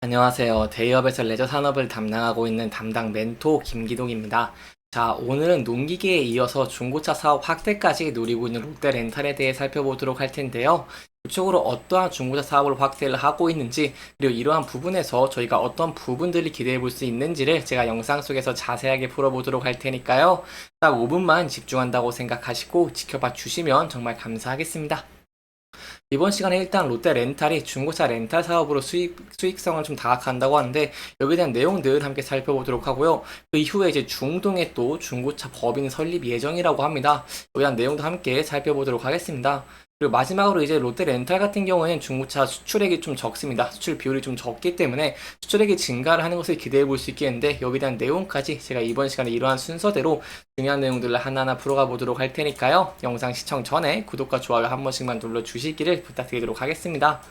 안녕하세요. 대기업에서 레저 산업을 담당하고 있는 담당 멘토 김기동입니다. 자, 오늘은 농기계에 이어서 중고차 사업 확대까지 노리고 있는 롯데렌탈에 대해 살펴보도록 할 텐데요. 구체적으로 어떠한 중고차 사업을 확대를 하고 있는지, 그리고 이러한 부분에서 저희가 어떤 부분들을 기대해 볼 수 있는지를 제가 영상 속에서 자세하게 풀어보도록 할 테니까요. 딱 5분만 집중한다고 생각하시고 지켜봐 주시면 정말 감사하겠습니다. 이번 시간에 일단 롯데렌탈이 중고차 렌탈 사업으로 수익성을 좀 다각한다고 하는데, 여기에 대한 내용들 함께 살펴보도록 하고요. 그 이후에 이제 중동에 또 중고차 법인 설립 예정이라고 합니다. 여기에 대한 내용도 함께 살펴보도록 하겠습니다. 그리고 마지막으로 이제 롯데렌탈 같은 경우에는 중고차 수출액이 좀 적습니다. 수출 비율이 좀 적기 때문에 수출액이 증가를 하는 것을 기대해 볼 수 있겠는데, 여기에 대한 내용까지 제가 이번 시간에 이러한 순서대로 중요한 내용들을 하나하나 풀어가 보도록 할 테니까요. 영상 시청 전에 구독과 좋아요 한 번씩만 눌러주시기를 부탁드리도록 하겠습니다.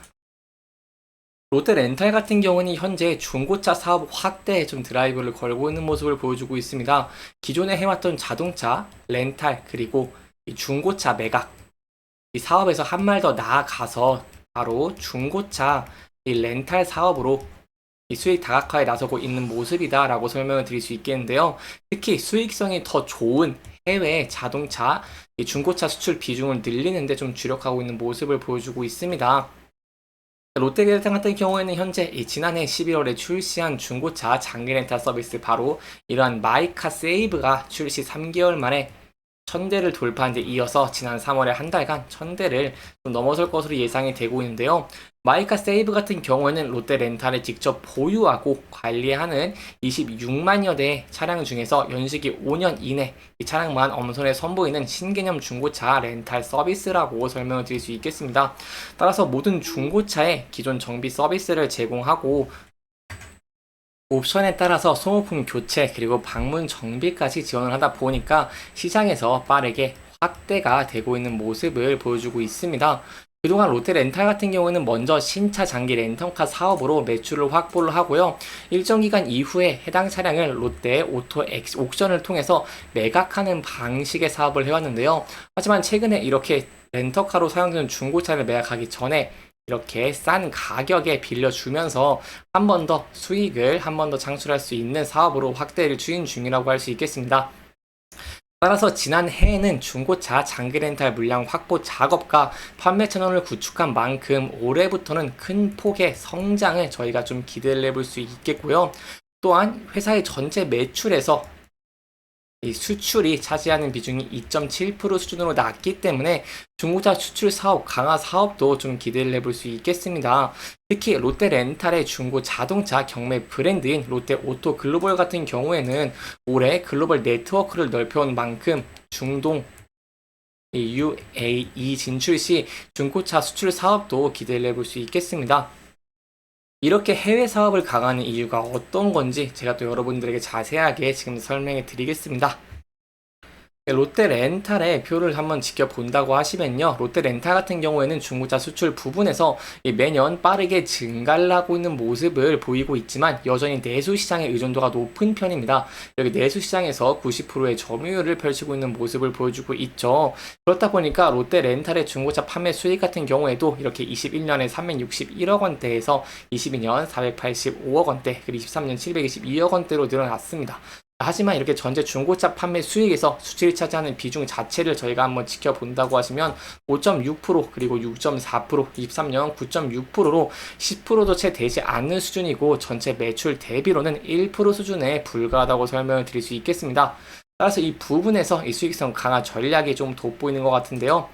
롯데렌탈 같은 경우는 현재 중고차 사업 확대에 좀 드라이브를 걸고 있는 모습을 보여주고 있습니다. 기존에 해왔던 자동차, 렌탈, 그리고 이 중고차 매각, 이 사업에서 한 말 더 나아가서 바로 중고차 이 렌탈 사업으로 이 수익 다각화에 나서고 있는 모습이다라고 설명을 드릴 수 있겠는데요. 특히 수익성이 더 좋은 해외 자동차 이 중고차 수출 비중을 늘리는데 좀 주력하고 있는 모습을 보여주고 있습니다. 롯데기아상 같은 경우에는 현재 이 지난해 11월에 출시한 중고차 장기 렌탈 서비스, 바로 이러한 마이카 세이브가 출시 3개월 만에 1000대를 돌파한 데 이어서 지난 3월에 한 달간 1000대를 좀 넘어설 것으로 예상이 되고 있는데요. 마이카 세이브 같은 경우에는 롯데렌탈을 직접 보유하고 관리하는 26만여 대의 차량 중에서 연식이 5년 이내 이 차량만 엄선해 선보이는 신개념 중고차 렌탈 서비스라고 설명을 드릴 수 있겠습니다. 따라서 모든 중고차에 기존 정비 서비스를 제공하고 옵션에 따라서 소모품 교체 그리고 방문 정비까지 지원을 하다 보니까 시장에서 빠르게 확대가 되고 있는 모습을 보여주고 있습니다. 그동안 롯데렌탈 같은 경우는 먼저 신차 장기 렌터카 사업으로 매출을 확보를 하고요. 일정 기간 이후에 해당 차량을 롯데 오토 옥션을 통해서 매각하는 방식의 사업을 해왔는데요. 하지만 최근에 이렇게 렌터카로 사용되는 중고차를 매각하기 전에 이렇게 싼 가격에 빌려주면서 한 번 더 수익을 한 번 더 창출할 수 있는 사업으로 확대를 추진 중이라고 할 수 있겠습니다. 따라서 지난 해에는 중고차 장기 렌탈 물량 확보 작업과 판매 채널을 구축한 만큼 올해부터는 큰 폭의 성장을 저희가 좀 기대를 해볼 수 있겠고요. 또한 회사의 전체 매출에서 이 수출이 차지하는 비중이 2.7% 수준으로 낮기 때문에 중고차 수출 사업 강화 사업도 좀 기대를 해볼 수 있겠습니다. 특히 롯데렌탈의 중고 자동차 경매 브랜드인 롯데 오토 글로벌 같은 경우에는 올해 글로벌 네트워크를 넓혀온 만큼 중동 UAE 진출 시 중고차 수출 사업도 기대를 해볼 수 있겠습니다. 이렇게 해외 사업을 강화하는 이유가 어떤 건지 제가 또 여러분들에게 자세하게 지금 설명해 드리겠습니다. 롯데렌탈의 표를 한번 지켜본다고 하시면요. 롯데렌탈 같은 경우에는 중고차 수출 부분에서 매년 빠르게 증가를 하고 있는 모습을 보이고 있지만 여전히 내수 시장의 의존도가 높은 편입니다. 여기 내수 시장에서 90%의 점유율을 펼치고 있는 모습을 보여주고 있죠. 그렇다 보니까 롯데렌탈의 중고차 판매 수익 같은 경우에도 이렇게 21년에 361억 원대에서 22년 485억 원대, 그리고 23년 722억 원대로 늘어났습니다. 하지만 이렇게 전체 중고차 판매 수익에서 수출이 차지하는 비중 자체를 저희가 한번 지켜본다고 하시면 5.6% 그리고 6.4%, 23년 9.6%로 10%도 채 되지 않는 수준이고 전체 매출 대비로는 1% 수준에 불과하다고 설명을 드릴 수 있겠습니다. 따라서 이 부분에서 이 수익성 강화 전략이 좀 돋보이는 것 같은데요.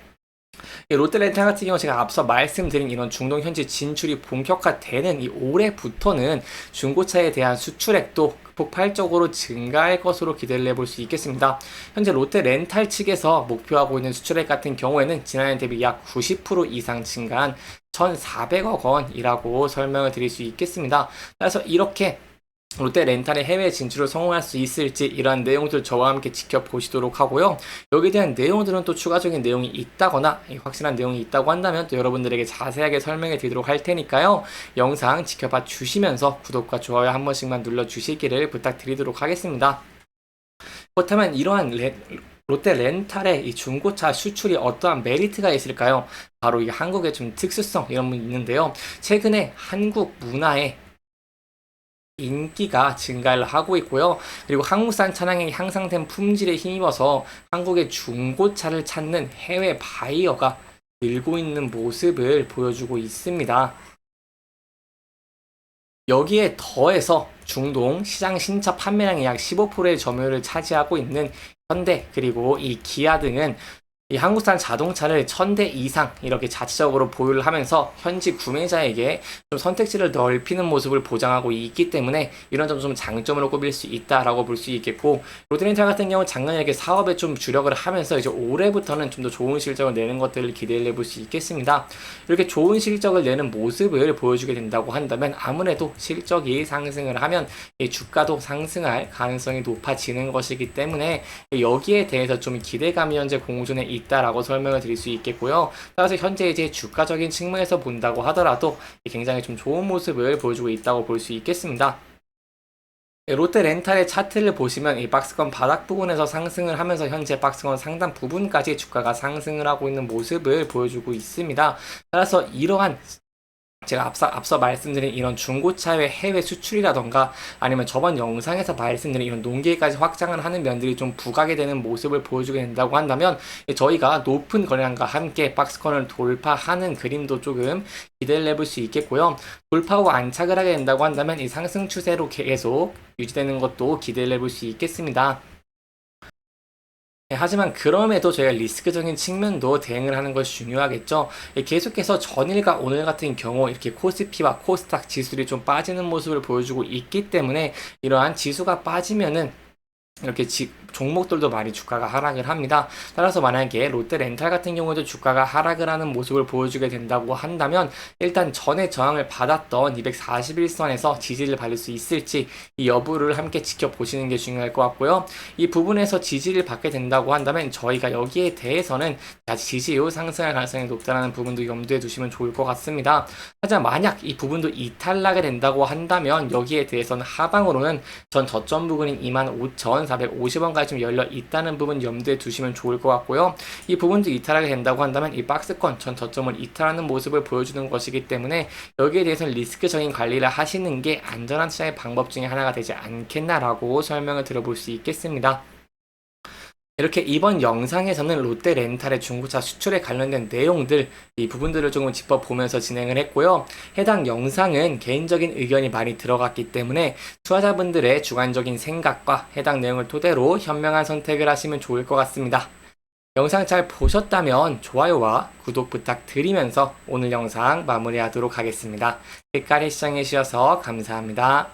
롯데렌탈 같은 경우 제가 앞서 말씀드린 이런 중동 현지 진출이 본격화되는 이 올해부터는 중고차에 대한 수출액도 폭발적으로 증가할 것으로 기대를 해볼 수 있겠습니다. 현재 롯데렌탈 측에서 목표하고 있는 수출액 같은 경우에는 지난해 대비 약 90% 이상 증가한 1,400억 원이라고 설명을 드릴 수 있겠습니다. 그래서 이렇게 롯데렌탈의 해외 진출을 성공할 수 있을지 이러한 내용들 저와 함께 지켜보시도록 하고요. 여기에 대한 내용들은 또 추가적인 내용이 있다거나 확실한 내용이 있다고 한다면 또 여러분들에게 자세하게 설명해 드리도록 할 테니까요. 영상 지켜봐 주시면서 구독과 좋아요 한 번씩만 눌러주시기를 부탁드리도록 하겠습니다. 그렇다면 이러한 롯데렌탈의 이 중고차 수출이 어떠한 메리트가 있을까요? 바로 이 한국의 좀 특수성 이런 게 있는데요. 최근에 한국 문화에 인기가 증가를 하고 있고요. 그리고 한국산 차량의 향상된 품질에 힘입어서 한국의 중고차를 찾는 해외 바이어가 늘고 있는 모습을 보여주고 있습니다. 여기에 더해서 중동 시장 신차 판매량의 약 15%의 점유율을 차지하고 있는 현대 그리고 이 기아 등은 이 한국산 자동차를 1000대 이상 이렇게 자체적으로 보유를 하면서 현지 구매자에게 좀 선택지를 넓히는 모습을 보장하고 있기 때문에 이런 점 좀 장점으로 꼽을 수 있다라고 볼 수 있겠고, 롯데렌탈 같은 경우 작년에 이렇게 사업에 좀 주력을 하면서 이제 올해부터는 좀 더 좋은 실적을 내는 것들을 기대를 해볼 수 있겠습니다. 이렇게 좋은 실적을 내는 모습을 보여주게 된다고 한다면 아무래도 실적이 상승을 하면 이 주가도 상승할 가능성이 높아지는 것이기 때문에 여기에 대해서 좀 기대감이 현재 공존해 있다라고 설명을 드릴 수 있겠고요. 따라서 현재 이제 주가적인 측면에서 본다고 하더라도 굉장히 좀 좋은 모습을 보여주고 있다고 볼 수 있겠습니다. 롯데 렌탈의 차트를 보시면 이 박스권 바닥 부분에서 상승을 하면서 현재 박스권 상단 부분까지 주가가 상승을 하고 있는 모습을 보여주고 있습니다. 따라서 이러한 제가 앞서 말씀드린 이런 중고차의 해외 수출이라던가 아니면 저번 영상에서 말씀드린 이런 농기계까지 확장을 하는 면들이 좀 부각이 되는 모습을 보여주게 된다고 한다면 저희가 높은 거래량과 함께 박스권을 돌파하는 그림도 조금 기대를 해볼 수 있겠고요. 돌파하고 안착을 하게 된다고 한다면 이 상승 추세로 계속 유지되는 것도 기대를 해볼 수 있겠습니다. 하지만 그럼에도 저희가 리스크적인 측면도 대응을 하는 것이 중요하겠죠. 계속해서 전일과 오늘 같은 경우 이렇게 코스피와 코스닥 지수들이 좀 빠지는 모습을 보여주고 있기 때문에 이러한 지수가 빠지면은 이렇게 종목들도 많이 주가가 하락을 합니다. 따라서 만약에 롯데 렌탈 같은 경우도 주가가 하락을 하는 모습을 보여주게 된다고 한다면 일단 전에 저항을 받았던 241선에서 지지를 받을 수 있을지 이 여부를 함께 지켜보시는 게 중요할 것 같고요. 이 부분에서 지지를 받게 된다고 한다면 저희가 여기에 대해서는 지지 이후 상승할 가능성이 높다는 부분도 염두에 두시면 좋을 것 같습니다. 하지만 만약 이 부분도 이탈하게 된다고 한다면 여기에 대해서는 하방으로는 전 저점 부분인 25,450원까지 좀 열려 있다는 부분 염두에 두시면 좋을 것 같고요. 이 부분도 이탈하게 된다고 한다면 이 박스권 전 저점을 이탈하는 모습을 보여주는 것이기 때문에 여기에 대해서는 리스크적인 관리를 하시는 게 안전한 투자의 방법 중에 하나가 되지 않겠나라고 설명을 들어볼 수 있겠습니다. 이렇게 이번 영상에서는 롯데 렌탈의 중고차 수출에 관련된 내용들, 이 부분들을 조금 짚어보면서 진행을 했고요. 해당 영상은 개인적인 의견이 많이 들어갔기 때문에 투자자분들의 주관적인 생각과 해당 내용을 토대로 현명한 선택을 하시면 좋을 것 같습니다. 영상 잘 보셨다면 좋아요와 구독 부탁드리면서 오늘 영상 마무리하도록 하겠습니다. 끝까지 시청해주셔서 감사합니다.